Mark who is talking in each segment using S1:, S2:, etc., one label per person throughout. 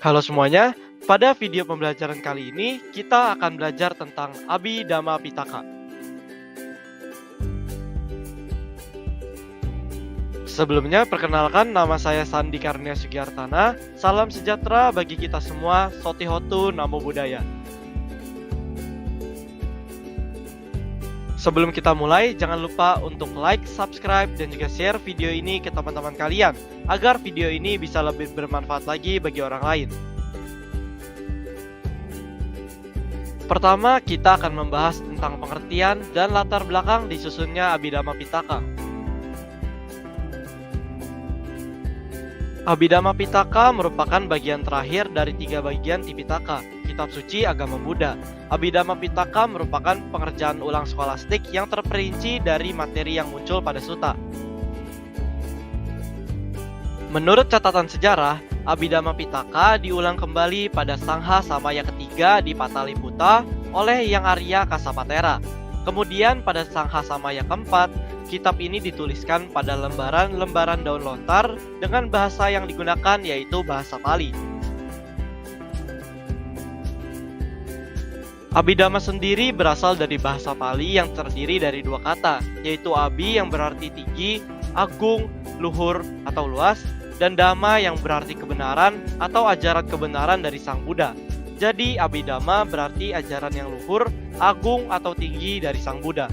S1: Halo semuanya, pada video pembelajaran kali ini kita akan belajar tentang Abhidhamma Pitaka. Sebelumnya perkenalkan, nama saya Sandi Karnia Sugiartana. Salam sejahtera bagi kita semua. Sotihotu Namo Buddhaya. Sebelum kita mulai, jangan lupa untuk like, subscribe, dan juga share video ini ke teman-teman kalian agar video ini bisa lebih bermanfaat lagi bagi orang lain. Pertama, kita akan membahas tentang pengertian dan latar belakang disusunnya Abhidhamma Pitaka. Abhidhamma Pitaka merupakan bagian terakhir dari 3 bagian Tipitaka, kitab suci agama Buddha. Abhidhamma Pitaka merupakan pengerjaan ulang skolastik yang terperinci dari materi yang muncul pada sutta. Menurut catatan sejarah, Abhidhamma Pitaka diulang kembali pada Sangha Samaya ketiga di Pataliputra oleh Yang Arya Kasapatera. Kemudian pada Sangha Samaya keempat, kitab ini dituliskan pada lembaran-lembaran daun lontar dengan bahasa yang digunakan yaitu bahasa Pali. Abhidhamma sendiri berasal dari bahasa Pali yang terdiri dari 2 kata, yaitu Abhi yang berarti tinggi, agung, luhur atau luas, dan Dhamma yang berarti kebenaran atau ajaran kebenaran dari Sang Buddha. Jadi Abhidhamma berarti ajaran yang luhur, agung atau tinggi dari Sang Buddha.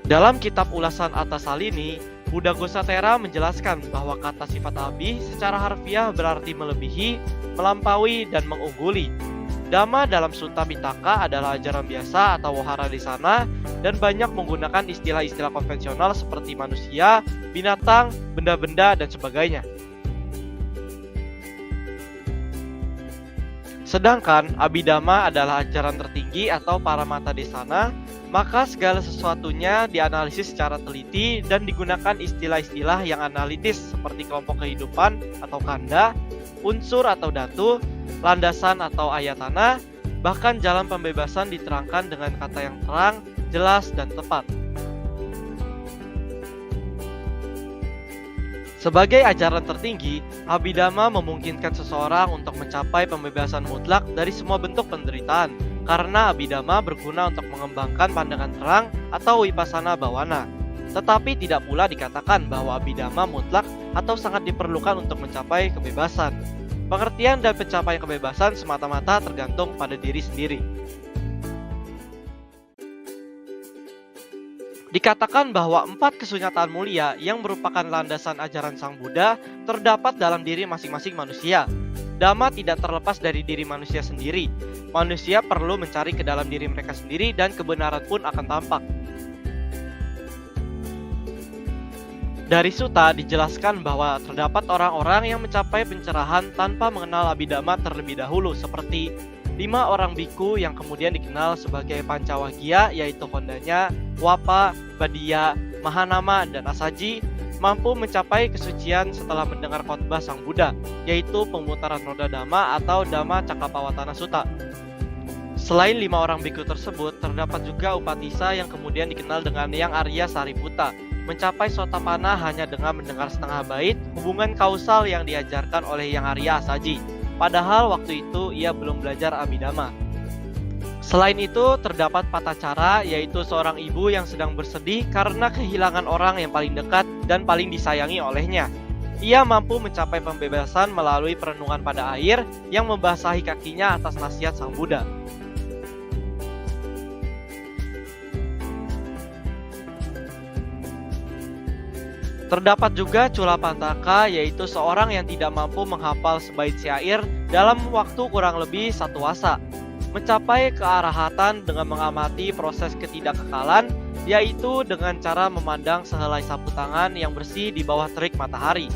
S1: Dalam kitab ulasan Attasalini, Buddha Gosatera menjelaskan bahwa kata sifat Abhi secara harfiah berarti melebihi, melampaui, dan mengungguli. Dhamma dalam Sutta Pitaka adalah ajaran biasa atau wahara di sana dan banyak menggunakan istilah-istilah konvensional seperti manusia, binatang, benda-benda, dan sebagainya. Sedangkan Abhidhamma adalah ajaran tertinggi atau paramata desana, maka segala sesuatunya dianalisis secara teliti dan digunakan istilah-istilah yang analitis seperti kelompok kehidupan atau kanda, unsur atau dhatu, landasan atau ayatana, bahkan jalan pembebasan diterangkan dengan kata yang terang, jelas, dan tepat. Sebagai ajaran tertinggi, Abhidhamma memungkinkan seseorang untuk mencapai pembebasan mutlak dari semua bentuk penderitaan, karena Abhidhamma berguna untuk mengembangkan pandangan terang atau vipassana bhawana. Tetapi tidak pula dikatakan bahwa Abhidhamma mutlak atau sangat diperlukan untuk mencapai kebebasan. Pengertian dan pencapaian kebebasan semata-mata tergantung pada diri sendiri. Dikatakan bahwa 4 kesunyataan mulia yang merupakan landasan ajaran Sang Buddha terdapat dalam diri masing-masing manusia. Dhamma tidak terlepas dari diri manusia sendiri. Manusia perlu mencari ke dalam diri mereka sendiri dan kebenaran pun akan tampak. Dari sutta dijelaskan bahwa terdapat orang-orang yang mencapai pencerahan tanpa mengenal Abhidhamma terlebih dahulu, seperti 5 orang biku yang kemudian dikenal sebagai Pancawagya, yaitu kondanya, Wapa, Badiya, Mahanama, dan Asaji, mampu mencapai kesucian setelah mendengar khotbah Sang Buddha, yaitu pemutaran roda Dhamma atau Dhamma Cakkappavattana Sutta. Selain 5 orang biku tersebut, terdapat juga Upatissa yang kemudian dikenal dengan Yang Arya Sariputta, mencapai Sotapanna hanya dengan mendengar setengah bait hubungan kausal yang diajarkan oleh Yang Arya Asaji. Padahal waktu itu ia belum belajar Abhidhamma. Selain itu, terdapat Patacara, yaitu seorang ibu yang sedang bersedih karena kehilangan orang yang paling dekat dan paling disayangi olehnya. Ia mampu mencapai pembebasan melalui perenungan pada air yang membasahi kakinya atas nasihat Sang Buddha. Terdapat juga Culapantaka, yaitu seorang yang tidak mampu menghafal sebait syair dalam waktu kurang lebih 1 wasa. Mencapai kearahatan dengan mengamati proses ketidakkekalan, yaitu dengan cara memandang sehelai sapu tangan yang bersih di bawah terik matahari.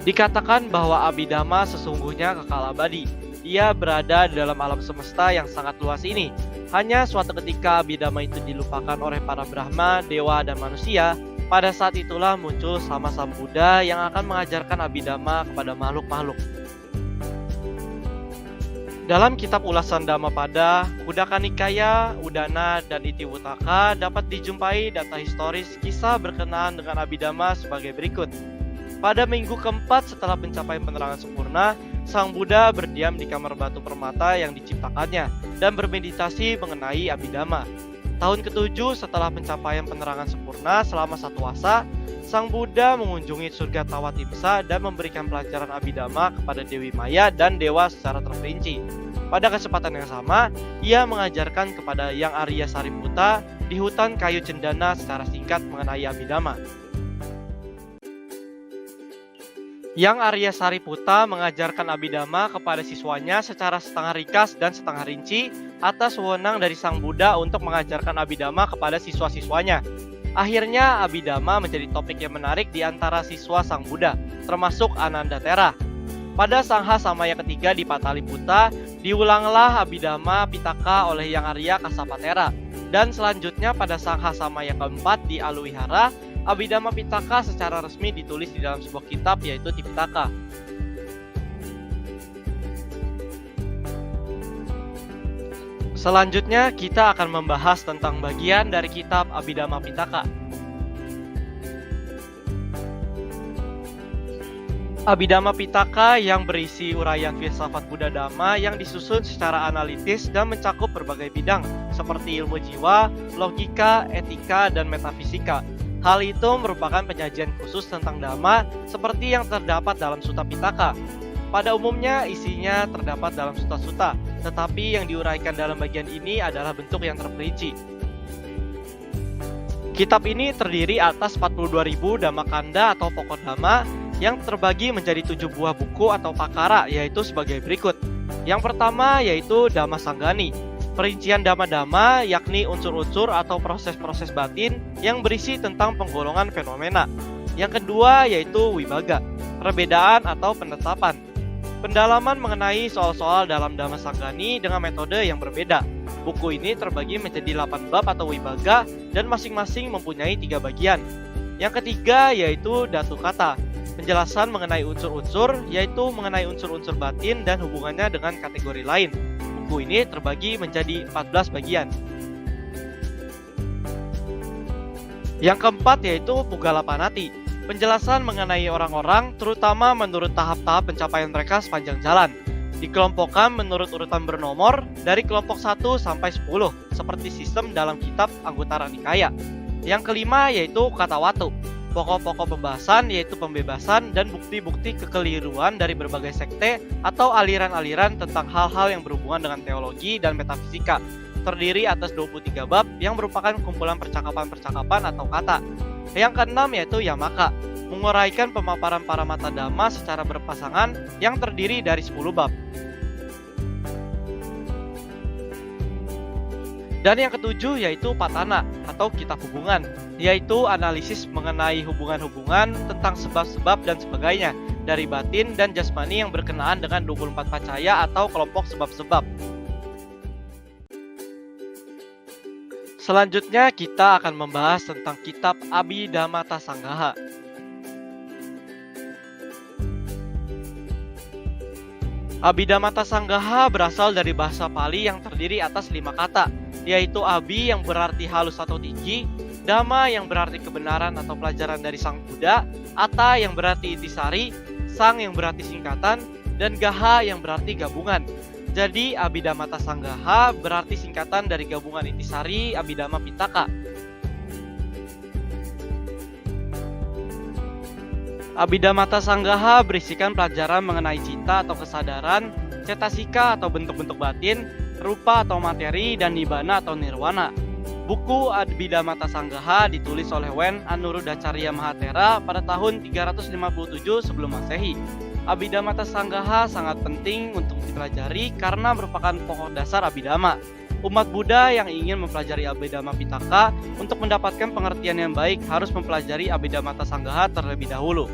S1: Dikatakan bahwa Abhidhamma sesungguhnya kekal abadi. Ia berada di dalam alam semesta yang sangat luas ini. Hanya suatu ketika Abhidhamma itu dilupakan oleh para Brahma, dewa, dan manusia. Pada saat itulah muncul Sama Sang Buddha yang akan mengajarkan Abhidhamma kepada makhluk-makhluk. Dalam kitab ulasan Dhammapada, Khuddaka Nikaya, Udana, dan Itiwutaka dapat dijumpai data historis kisah berkenaan dengan Abhidhamma sebagai berikut. Pada minggu keempat setelah pencapaian penerangan sempurna, Sang Buddha berdiam di kamar batu permata yang diciptakannya dan bermeditasi mengenai Abhidhamma. Tahun ke-7 setelah pencapaian penerangan sempurna selama 1 wasa, Sang Buddha mengunjungi surga Tawatimsa dan memberikan pelajaran Abhidhamma kepada Dewi Maya dan Dewa secara terperinci. Pada kesempatan yang sama, ia mengajarkan kepada Yang Arya Sariputta di hutan kayu cendana secara singkat mengenai Abhidhamma. Yang Arya Sariputta mengajarkan Abhidhamma kepada siswanya secara setengah ringkas dan setengah rinci atas wewenang dari Sang Buddha untuk mengajarkan Abhidhamma kepada siswa-siswanya. Akhirnya Abhidhamma menjadi topik yang menarik di antara siswa Sang Buddha, termasuk Anandatthera. Pada Sangha Samaya ketiga di Pataliputta, diulanglah Abhidhamma Pitaka oleh Yang Arya Kasapathera. Dan selanjutnya pada Sangha Samaya keempat di Aluwihara, Abhidhamma Pitaka secara resmi ditulis di dalam sebuah kitab yaitu Tipitaka. Selanjutnya kita akan membahas tentang bagian dari kitab Abhidhamma Pitaka. Abhidhamma Pitaka yang berisi uraian filsafat Buddha Dhamma yang disusun secara analitis dan mencakup berbagai bidang seperti ilmu jiwa, logika, etika, dan metafisika. Hal itu merupakan penyajian khusus tentang Dhamma seperti yang terdapat dalam Sutta Pitaka. Pada umumnya isinya terdapat dalam sutta-sutta, tetapi yang diuraikan dalam bagian ini adalah bentuk yang terperinci. Kitab ini terdiri atas 42.000 Dhammakanda atau pokok Dhamma yang terbagi menjadi 7 buah buku atau pakara, yaitu sebagai berikut. Yang pertama yaitu Dhamma Sanggani, perincian Dhamma-Dhamma yakni unsur-unsur atau proses-proses batin yang berisi tentang penggolongan fenomena. Yang kedua yaitu Wibhaga, perbedaan atau penetapan. Pendalaman mengenai soal-soal dalam Dhamma Sanggani dengan metode yang berbeda. Buku ini terbagi menjadi 8 bab atau Wibhaga dan masing-masing mempunyai 3 bagian. Yang ketiga yaitu Dhatu Kata, penjelasan mengenai unsur-unsur, yaitu mengenai unsur-unsur batin dan hubungannya dengan kategori lain. Buku ini terbagi menjadi 14 bagian. Yang keempat yaitu Pugalapanati, penjelasan mengenai orang-orang, terutama menurut tahap-tahap pencapaian mereka sepanjang jalan. Dikelompokkan menurut urutan bernomor dari kelompok 1 sampai 10, seperti sistem dalam kitab Anguttara Nikaya. Yang kelima yaitu Katawatu, pokok-pokok pembahasan yaitu pembebasan dan bukti-bukti kekeliruan dari berbagai sekte atau aliran-aliran tentang hal-hal yang berhubungan dengan teologi dan metafisika. Terdiri atas 23 bab yang merupakan kumpulan percakapan-percakapan atau kata. Yang keenam yaitu Yamaka, menguraikan pemaparan Paramata Dhamma secara berpasangan yang terdiri dari 10 bab. Dan yang ketujuh yaitu Patana atau kitab hubungan, yaitu analisis mengenai hubungan-hubungan tentang sebab-sebab dan sebagainya dari batin dan jasmani yang berkenaan dengan 24 pacaya atau kelompok sebab-sebab. Selanjutnya kita akan membahas tentang kitab Abhidhammata Sanggaha. Abhidhammata Sanggaha berasal dari bahasa Pali yang terdiri atas 5 kata, yaitu Abhi yang berarti halus atau tinggi, Dhamma yang berarti kebenaran atau pelajaran dari Sang Buddha, Atta yang berarti intisari, Sang yang berarti singkatan, dan Gaha yang berarti gabungan. Jadi Abhidhammata Sanggaha berarti singkatan dari gabungan intisari Abhidhamma Pitaka. Abhidhammata Sanggaha berisikan pelajaran mengenai cita atau kesadaran, cetasika atau bentuk-bentuk batin, rupa atau materi, dan nibbana atau nirwana. Buku Abhidhammata Sanggaha ditulis oleh Wen Anuruddhacharya Mahathera pada tahun 357 sebelum Masehi. Abhidhammata Sanggaha sangat penting untuk dipelajari karena merupakan pokok dasar Abhidhamma. Umat Buddha yang ingin mempelajari Abhidhamma Pitaka untuk mendapatkan pengertian yang baik harus mempelajari Abhidhammata Sanggaha terlebih dahulu.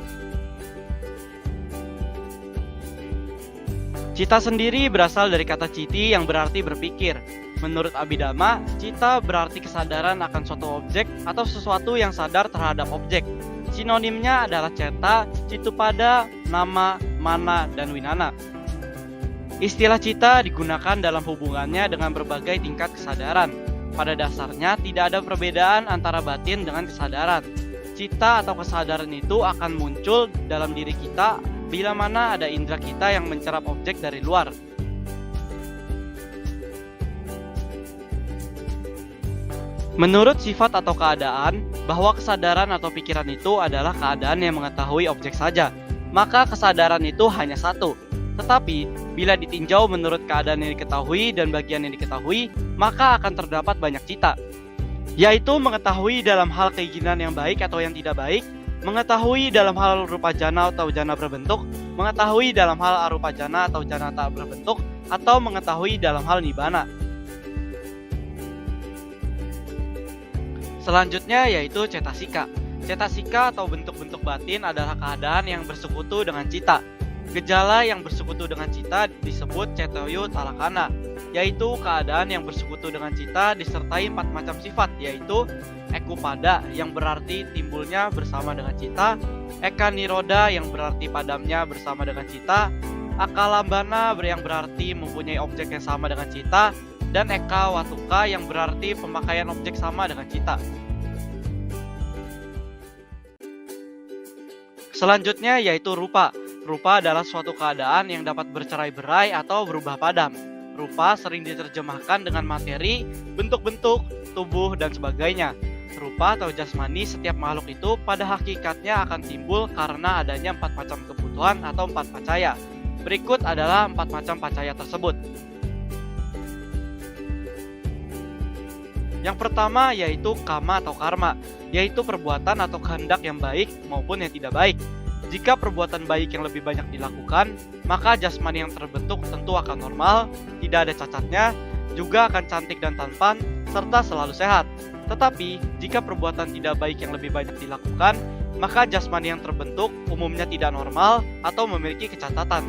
S1: Cita sendiri berasal dari kata citi yang berarti berpikir. Menurut Abhidhamma, cita berarti kesadaran akan suatu objek atau sesuatu yang sadar terhadap objek. Sinonimnya adalah ceta, citupada, nama, mana, dan winana. Istilah cita digunakan dalam hubungannya dengan berbagai tingkat kesadaran. Pada dasarnya tidak ada perbedaan antara batin dengan kesadaran. Cita atau kesadaran itu akan muncul dalam diri kita bila mana ada indera kita yang mencerap objek dari luar. Menurut sifat atau keadaan, bahwa kesadaran atau pikiran itu adalah keadaan yang mengetahui objek saja, maka kesadaran itu hanya satu. Tetapi, bila ditinjau menurut keadaan yang diketahui dan bagian yang diketahui, maka akan terdapat banyak cita, yaitu mengetahui dalam hal keinginan yang baik atau yang tidak baik, mengetahui dalam hal rupa jana atau jana berbentuk, mengetahui dalam hal arupa jana atau jana tak berbentuk, atau mengetahui dalam hal nibbana. Selanjutnya yaitu cetasika. Cetasika atau bentuk-bentuk batin adalah keadaan yang bersekutu dengan cita. Gejala yang bersekutu dengan cita disebut cetoyo talakana, yaitu keadaan yang bersekutu dengan cita disertai 4 macam sifat, yaitu ekupada yang berarti timbulnya bersama dengan cita, eka niroda yang berarti padamnya bersama dengan cita, akalambana yang berarti mempunyai objek yang sama dengan cita, dan eka watuka yang berarti pemakaian objek sama dengan cita. Selanjutnya yaitu rupa. Rupa adalah suatu keadaan yang dapat bercerai-berai atau berubah padam. Rupa sering diterjemahkan dengan materi, bentuk-bentuk, tubuh, dan sebagainya. Rupa atau jasmani setiap makhluk itu pada hakikatnya akan timbul karena adanya 4 macam kebutuhan atau 4 pacaya. Berikut adalah 4 macam pacaya tersebut. Yang pertama yaitu kama atau karma, yaitu perbuatan atau kehendak yang baik maupun yang tidak baik. Jika perbuatan baik yang lebih banyak dilakukan, maka jasmani yang terbentuk tentu akan normal, tidak ada cacatnya, juga akan cantik dan tampan, serta selalu sehat. Tetapi, jika perbuatan tidak baik yang lebih banyak dilakukan, maka jasmani yang terbentuk umumnya tidak normal atau memiliki kecacatan.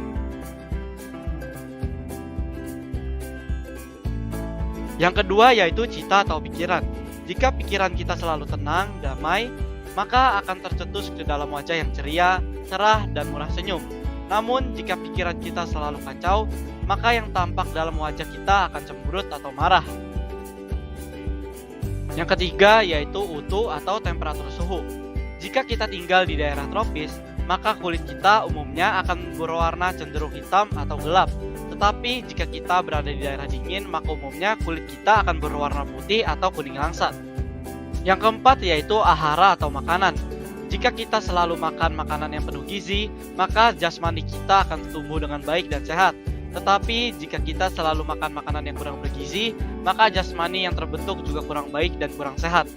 S1: Yang kedua yaitu cita atau pikiran. Jika pikiran kita selalu tenang, damai, maka akan tercetus ke dalam wajah yang ceria, cerah, dan murah senyum. Namun, jika pikiran kita selalu kacau, maka yang tampak dalam wajah kita akan cemberut atau marah. Yang ketiga yaitu utu atau temperatur suhu. Jika kita tinggal di daerah tropis, maka kulit kita umumnya akan berwarna cenderung hitam atau gelap. Tetapi jika kita berada di daerah dingin, maka umumnya kulit kita akan berwarna putih atau kuning langsat. Yang keempat yaitu ahara atau makanan. Jika kita selalu makan makanan yang penuh gizi, maka jasmani kita akan tumbuh dengan baik dan sehat. Tetapi jika kita selalu makan makanan yang kurang bergizi, maka jasmani yang terbentuk juga kurang baik dan kurang sehat.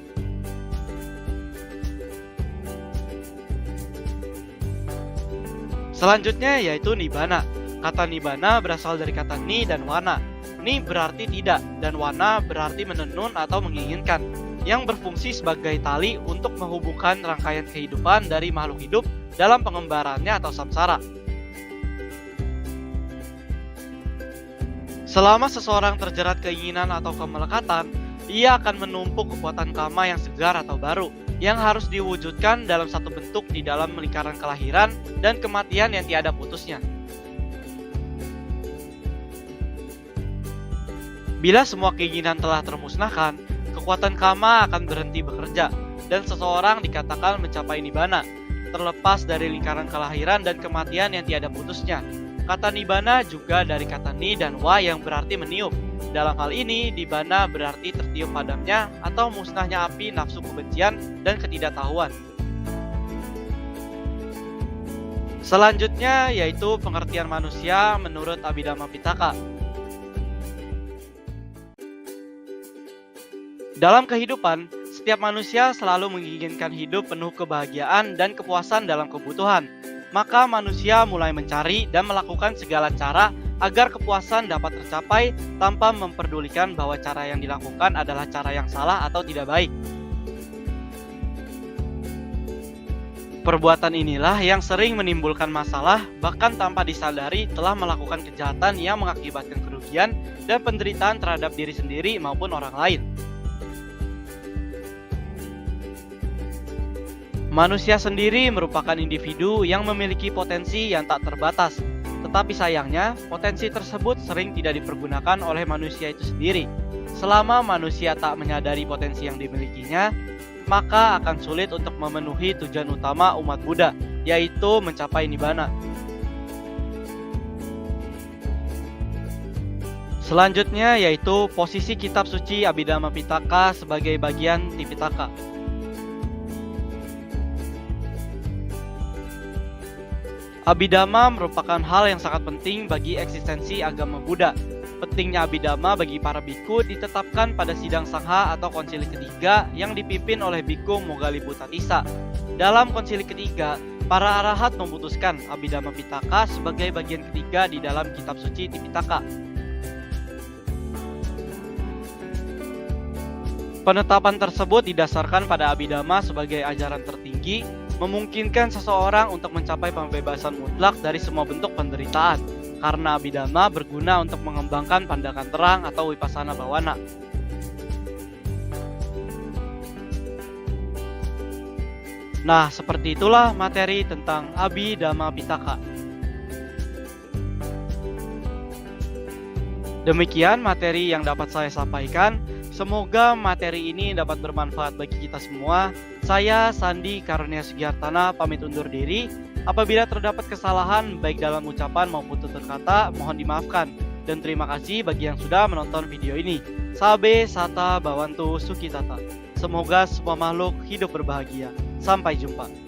S1: Selanjutnya yaitu nibbana. Kata nibbana berasal dari kata ni dan wana. Ni berarti tidak dan wana berarti menenun atau menginginkan, yang berfungsi sebagai tali untuk menghubungkan rangkaian kehidupan dari makhluk hidup dalam pengembarannya atau samsara. Selama seseorang terjerat keinginan atau kemelekatan, ia akan menumpuk kekuatan kama yang segar atau baru, yang harus diwujudkan dalam satu bentuk di dalam lingkaran kelahiran dan kematian yang tiada putusnya. Bila semua keinginan telah termusnahkan, kekuatan kama akan berhenti bekerja, dan seseorang dikatakan mencapai nibbana, terlepas dari lingkaran kelahiran dan kematian yang tiada putusnya. Kata nibbana juga dari kata ni dan wa yang berarti meniup. Dalam hal ini, nibbana berarti tertiup padamnya atau musnahnya api nafsu kebencian dan ketidaktahuan. Selanjutnya yaitu pengertian manusia menurut Abhidhamma Pitaka. Dalam kehidupan, setiap manusia selalu menginginkan hidup penuh kebahagiaan dan kepuasan dalam kebutuhan. Maka manusia mulai mencari dan melakukan segala cara agar kepuasan dapat tercapai tanpa memperdulikan bahwa cara yang dilakukan adalah cara yang salah atau tidak baik. Perbuatan inilah yang sering menimbulkan masalah, bahkan tanpa disadari telah melakukan kejahatan yang mengakibatkan kerugian dan penderitaan terhadap diri sendiri maupun orang lain. Manusia sendiri merupakan individu yang memiliki potensi yang tak terbatas, Tetapi sayangnya, potensi tersebut sering tidak dipergunakan oleh manusia itu sendiri. Selama manusia tak menyadari potensi yang dimilikinya, maka akan sulit untuk memenuhi tujuan utama umat Buddha, yaitu mencapai Nibbana. Selanjutnya yaitu posisi kitab suci Abhidhamma Pitaka sebagai bagian Tipitaka. Abhidhamma merupakan hal yang sangat penting bagi eksistensi agama Buddha. Pentingnya Abhidhamma bagi para biku ditetapkan pada sidang Sangha atau konsili ketiga yang dipimpin oleh Biku Moggalliputta-Tissa. Dalam konsili ketiga, para arahat memutuskan Abhidhamma Pitaka sebagai bagian ketiga di dalam kitab suci Tipitaka. Penetapan tersebut didasarkan pada Abhidhamma sebagai ajaran tertinggi, memungkinkan seseorang untuk mencapai pembebasan mutlak dari semua bentuk penderitaan, karena Abhidhamma berguna untuk mengembangkan pandangan terang atau Vipassana Bhavana. Nah, seperti itulah materi tentang Abhidhamma Pitaka. Demikian materi yang dapat saya sampaikan. Semoga materi ini dapat bermanfaat bagi kita semua. Saya Sandi Karunia Sugiartana pamit undur diri. Apabila terdapat kesalahan baik dalam ucapan maupun tutur kata, mohon dimaafkan. Dan terima kasih bagi yang sudah menonton video ini. Sabe Sata Bhavantu Sukhitata. Semoga semua makhluk hidup berbahagia. Sampai jumpa.